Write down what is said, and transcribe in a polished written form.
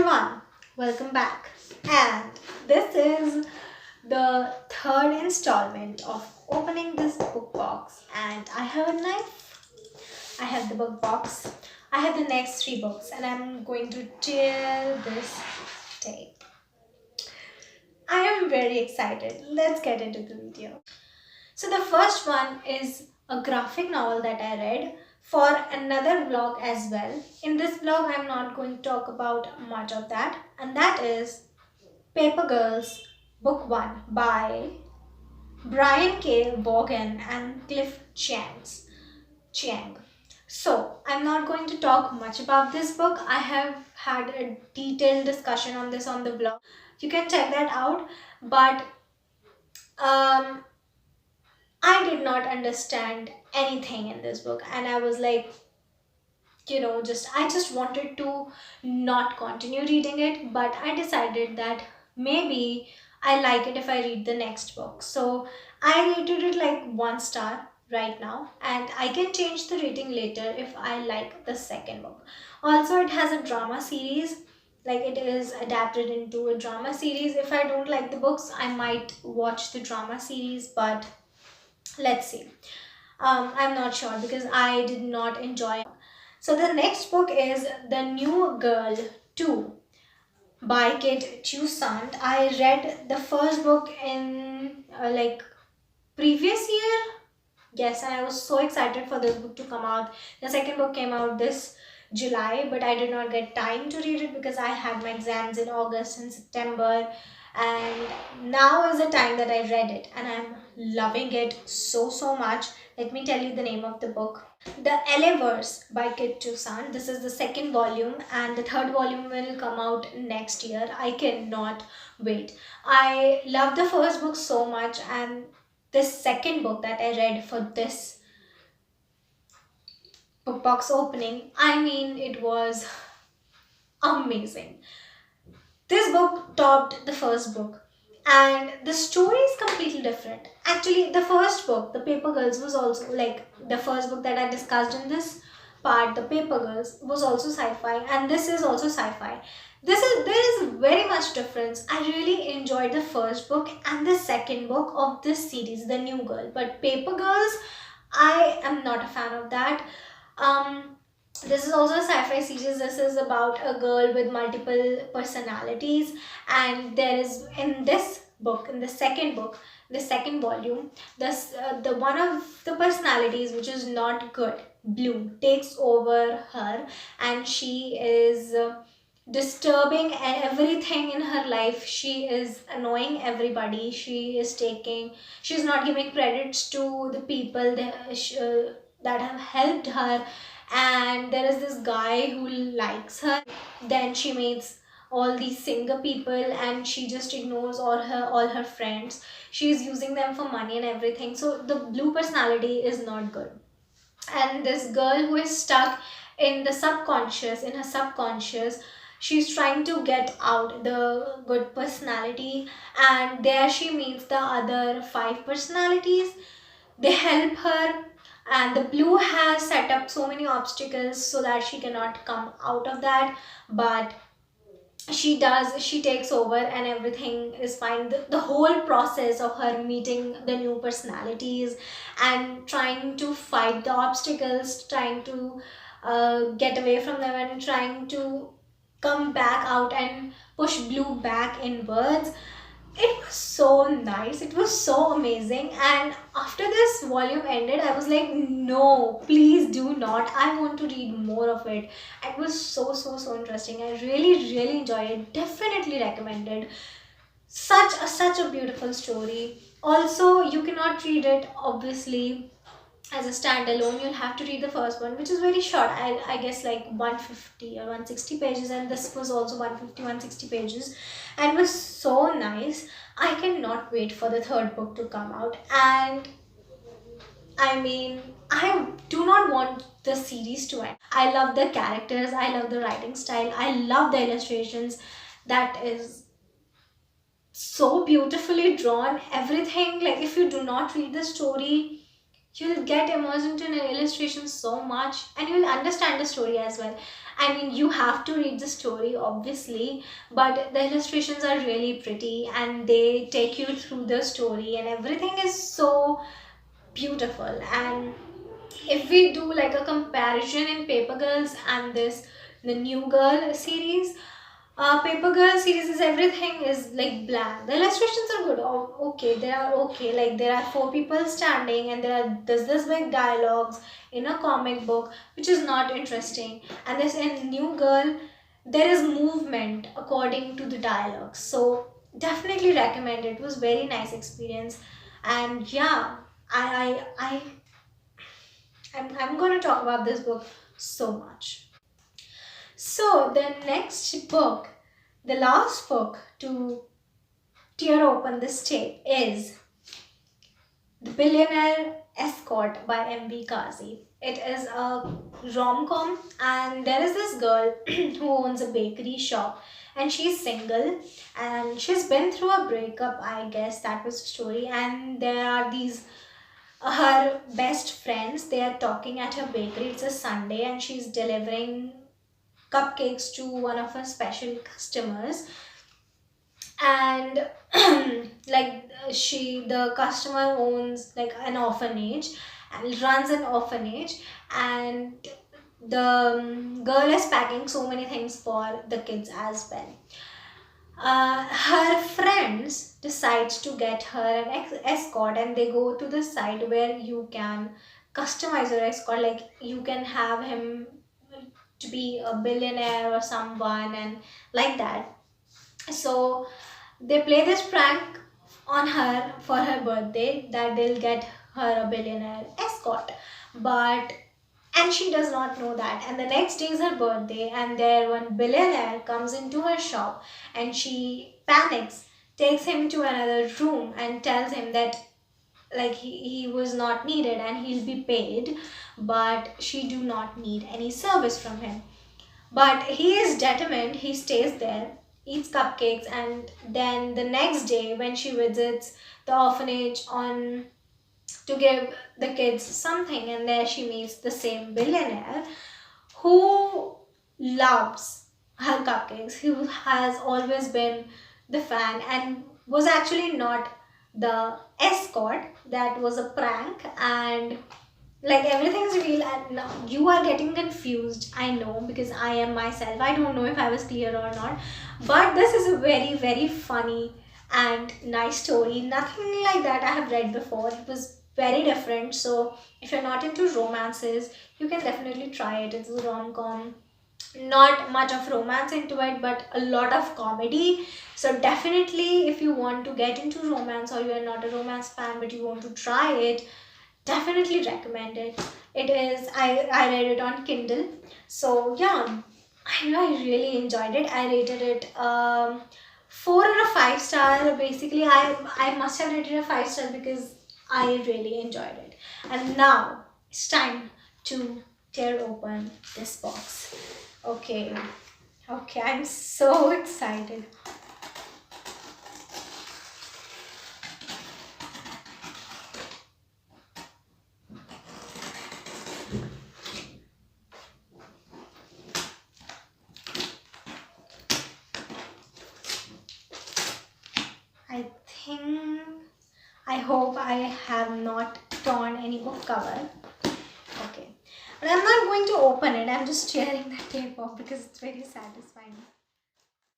everyone, welcome back. And this is the third installment of opening this book box. And I have a knife, I have the book box, I have the next three books, and I'm going to tear this tape. I am very excited. Let's get into the video. So, the first one is a graphic novel that I read for another vlog as well. In this vlog, I'm not going to talk about much of that, and that is Paper Girls Book 1 by Brian K. Vaughan and Cliff Chiang. So, I'm not going to talk much about this book. I have had a detailed discussion on this on the blog. You can check that out, but um, I did not understand anything in this book, and I was like, I just wanted to not continue reading it, but I decided that maybe I like it if I read the next book. So I rated it like 1 star right now, and I can change the rating later if I like the second book. Also, it has a drama series, like it is adapted into a drama series. If I don't like the books, I might watch the drama series, but let's see. I'm not sure because I did not enjoy. So the next book is The New Girl 2 by Kid Toussaint. I read the first book in like previous year. Yes, and I was so excited for this book to come out. The second book came out this July, but I did not get time to read it because I had my exams in August and September, and now is the time that I read it, and I'm loving it so much. Let me tell you the name of the book. The Elle-verse by Kid Toussaint. This is the second volume, and the third volume will come out next year. I cannot wait. I love the first book so much, and this second book that I read for this book box opening, I mean, it was amazing. This book topped the first book, and the story is completely different. Actually, the first book, The Paper Girls, was also like the first book that I discussed in this part. The Paper Girls was also sci-fi, and this is also sci-fi. There is very much difference. I really enjoyed the first book and the second book of this series, The New Girl. But Paper Girls, I am not a fan of that. This is also a sci-fi series. This is about a girl with multiple personalities, and there is in this book, in the second book, the second volume, the one of the personalities which is not good, Blue, takes over her, and she is disturbing everything in her life. She is annoying everybody. She's not giving credits to the people that have helped her, and there is this guy who likes her. Then she meets all these singer people, and she just ignores all her friends. She's using them for money and everything. So the Blue personality is not good, and this girl who is stuck in her subconscious, she's trying to get out the good personality, and there she meets the other five personalities. They help her, and the Blue has set up so many obstacles so that she cannot come out of that, but she takes over and everything is fine. The whole process of her meeting the new personalities and trying to fight the obstacles, trying to get away from them, and trying to come back out and push Blue back inwards, it was so nice. It was so amazing. And after this volume ended, I was like, no, please do not. I want to read more of it. It was so interesting. I really enjoyed it. Definitely recommended. Such a beautiful story. Also, you cannot read it obviously as a standalone. You'll have to read the first one, which is very short. I guess like 150 or 160 pages, and this was also 150 160 pages, and was so nice. I cannot wait for the third book to come out, and I mean, I do not want the series to end. I love the characters, I love the writing style, I love the illustrations. That is so beautifully drawn. Everything, like if you do not read the story, you'll get immersed into an illustration so much, and you'll understand the story as well. I mean, you have to read the story obviously, but the illustrations are really pretty and they take you through the story, and everything is so beautiful. And if we do like a comparison in Paper Girls and this the New Girl series, Paper Girl series is everything is like bland. The illustrations are good. Oh, okay, they are okay. Like there are four people standing, and there's this big dialogues in a comic book, which is not interesting. And this in New Girl, there is movement according to the dialogues. So definitely recommend it. It was very nice experience, and yeah, I'm going to talk about this book so much. So, the next book, the last book to tear open this tape is The Billionaire Escort by M.B. Kazi. It is a rom-com, and there is this girl who owns a bakery shop, and she's single and she's been through a breakup, I guess that was the story. And there are these her best friends, they are talking at her bakery. It's a Sunday and she's delivering cupcakes to one of her special customers. And the customer owns like an orphanage and runs an orphanage, and the girl is packing so many things for the kids as well. Her friends decides to get her an escort, and they go to the site where you can customize your escort, like you can have him to be a billionaire or someone and like that. So they play this prank on her for her birthday that they'll get her a billionaire escort. But and she does not know that. And the next day is her birthday, and there one billionaire comes into her shop, and she panics, takes him to another room, and tells him that like he was not needed and he'll be paid, but she do not need any service from him. But he is determined, he stays there, eats cupcakes, and then the next day when she visits the orphanage on to give the kids something, and there she meets the same billionaire who loves her cupcakes, who has always been the fan and was actually not the escort, that was a prank. And like everything's real, and now you are getting confused, I know, because I am myself, I don't know if I was clear or not. But this is a very very funny and nice story, nothing like that I have read before. It was very different. So if you're not into romances, you can definitely try it. It's a rom-com, not much of romance into it, but a lot of comedy. So definitely if you want to get into romance, or you are not a romance fan but you want to try it, definitely recommend it. It is, I read it on Kindle. So yeah, I really enjoyed it. I rated it 4 or 5 star. Basically, I must have rated a 5 star because I really enjoyed it. And now it's time to tear open this box. Okay, okay, I'm so excited. I think, I hope I have not torn any book cover. Okay. But I'm not going to open it. I'm just tearing the tape off because it's very satisfying.